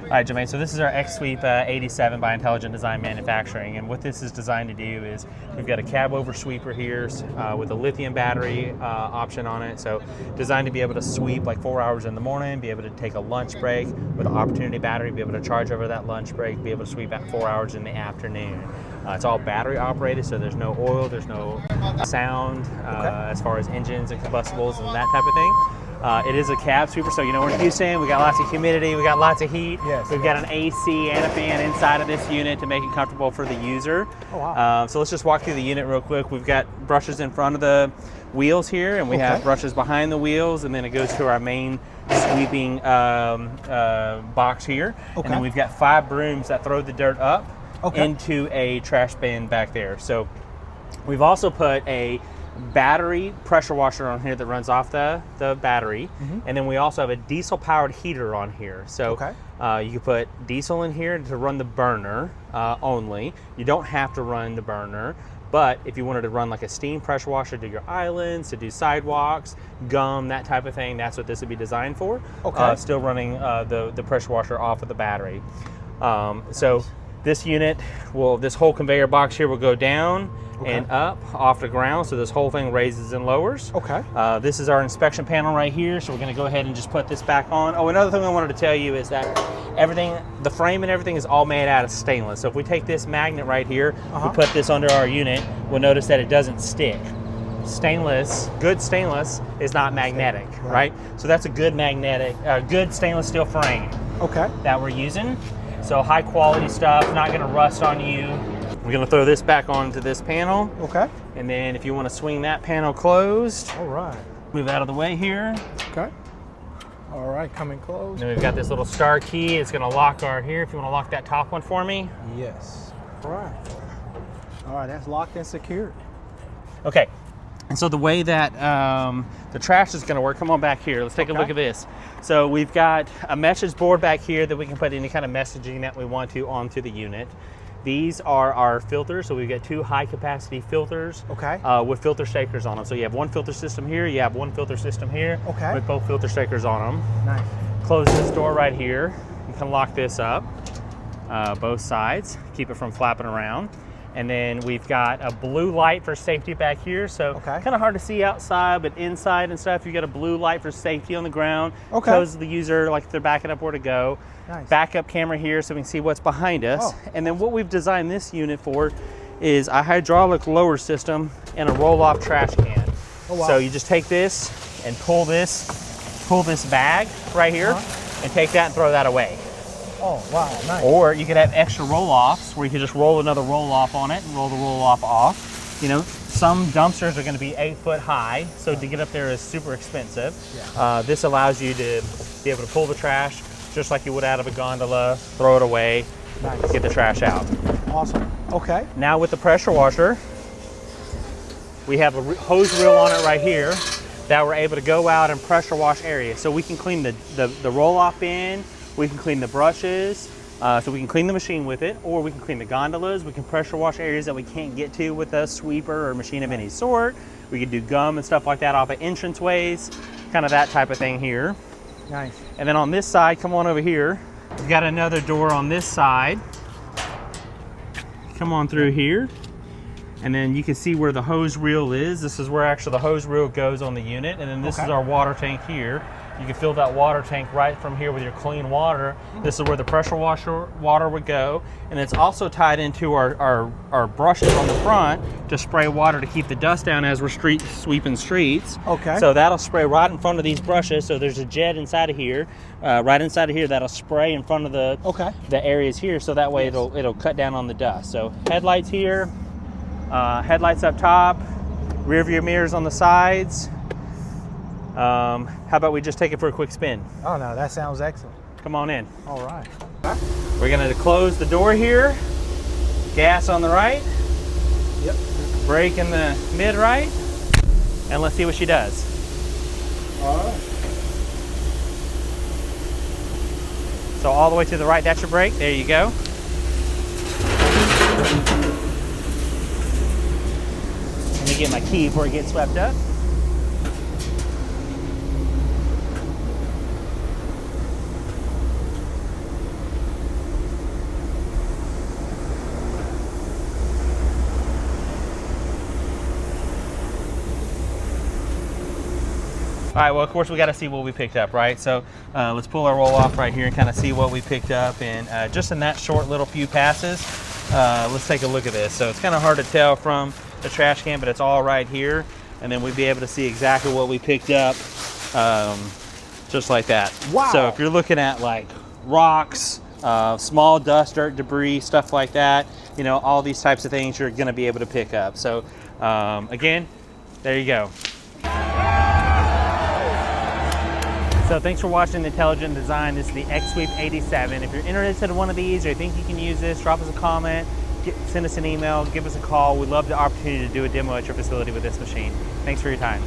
All right, Jermaine, so this is our X-Sweep 87 by Intelligent Design Manufacturing, and what this is designed to do is we've got a cab over sweeper here with a lithium battery option on it, so designed to be able to sweep like 4 hours in the morning, be able to take a lunch break with an opportunity battery, be able to charge over that lunch break, be able to sweep at 4 hours in the afternoon. It's all battery operated, so there's no oil, there's no sound as far as engines and combustibles and that type of thing. It is a cab sweeper, so we're in Houston, we got lots of humidity, we got lots of heat. Yes, We've got an AC and a fan inside of this unit to make it comfortable for the user. Oh, wow. So let's just walk through the unit real quick. We've got brushes in front of the wheels here, and we have brushes behind the wheels, and then it goes to our main sweeping box here. And then we've got 5 brooms that throw the dirt up into a trash bin back there. So we've also put a battery pressure washer on here that runs off the battery, and then we also have a diesel powered heater on here. So you can put diesel in here to run the burner only. You don't have to run the burner, but if you wanted to run like a steam pressure washer to do your islands, to do sidewalks, gum, that type of thing, that's what this would be designed for. Still running the pressure washer off of the battery. So this unit this whole conveyor box here will go down and up off the ground, so this whole thing raises and lowers. This is our inspection panel right here, so we're going to go ahead and just put this back on. Oh, another thing I wanted to tell you is that everything, the frame and everything is all made out of stainless. So if we take this magnet right here, we put this under our unit, we'll notice that it doesn't stick. Stainless, good stainless is not magnetic, right? So that's a good good stainless steel frame that we're using. So high quality stuff, not going to rust on you. We're going to throw this back onto this panel. And then if you want to swing that panel closed, move out of the way here. All right, coming close. And then we've got this little star key. It's going to lock our here. If you want to lock that top one for me. Yes. All right, that's locked and secured. Okay. And so the way that the trash is going to work, come on back here. Let's take a look at this. So we've got a message board back here that we can put any kind of messaging that we want to onto the unit. These are our filters, so we've got 2 high capacity filters with filter shakers on them. So you have one filter system here, you have one filter system here with both filter shakers on them. Nice. Close this door right here. You can lock this up, both sides, keep it from flapping around. And then we've got a blue light for safety back here. So kind of hard to see outside, but inside and stuff, you got a blue light for safety on the ground. Tells the user like if they're backing up where to go. Backup camera here so we can see what's behind us. And then what we've designed this unit for is a hydraulic lower system and a roll-off trash can. So you just take this and pull this bag right here and take that and throw that away. Oh, wow, nice. Or you could have extra roll-offs where you could just roll another roll-off on it and roll the roll-off off. Some dumpsters are going to be 8 foot high, so to get up there is super expensive. This allows you to be able to pull the trash just like you would out of a gondola, throw it away, get the trash out. Awesome. Now with the pressure washer, we have a hose reel on it right here that we're able to go out and pressure wash areas. So we can clean the roll-off bin, we can clean the brushes, so we can clean the machine with it, or we can clean the gondolas. We can pressure wash areas that we can't get to with a sweeper or machine of any sort. We can do gum and stuff like that off of entranceways, kind of that type of thing here. Nice. And then on this side, come on over here. We've got another door on this side. Come on through here. And then you can see where the hose reel is. This is where actually the hose reel goes on the unit. And then this is our water tank here. You can fill that water tank right from here with your clean water. This is where the pressure washer water would go. And it's also tied into our brushes on the front to spray water to keep the dust down as we're sweeping streets. So that'll spray right in front of these brushes. So there's a jet inside of here, right inside of here that'll spray in front of the areas here. So that way it'll cut down on the dust. So headlights here, headlights up top, rear view mirrors on the sides. How about we just take it for a quick spin? Oh no, that sounds excellent. Come on in. All right. We're gonna close the door here. Gas on the right. Yep. Brake in the mid right. And let's see what she does. All right. So all the way to the right, that's your brake. There you go. Let me get my key before it gets swept up. right, well, of course, we got to see what we picked up, right? So let's pull our roll off right here and kind of see what we picked up. And just in that short little few passes, let's take a look at this. So it's kind of hard to tell from the trash can, but it's all right here. And then we'd be able to see exactly what we picked up, just like that. Wow. So if you're looking at like rocks, small dust, dirt, debris, stuff like that, you know, all these types of things you're going to be able to pick up. So again, there you go. So thanks for watching the Intelligent Design. This is the X-Sweep 87. If you're interested in one of these or you think you can use this, drop us a comment, send us an email, give us a call. We'd love the opportunity to do a demo at your facility with this machine. Thanks for your time.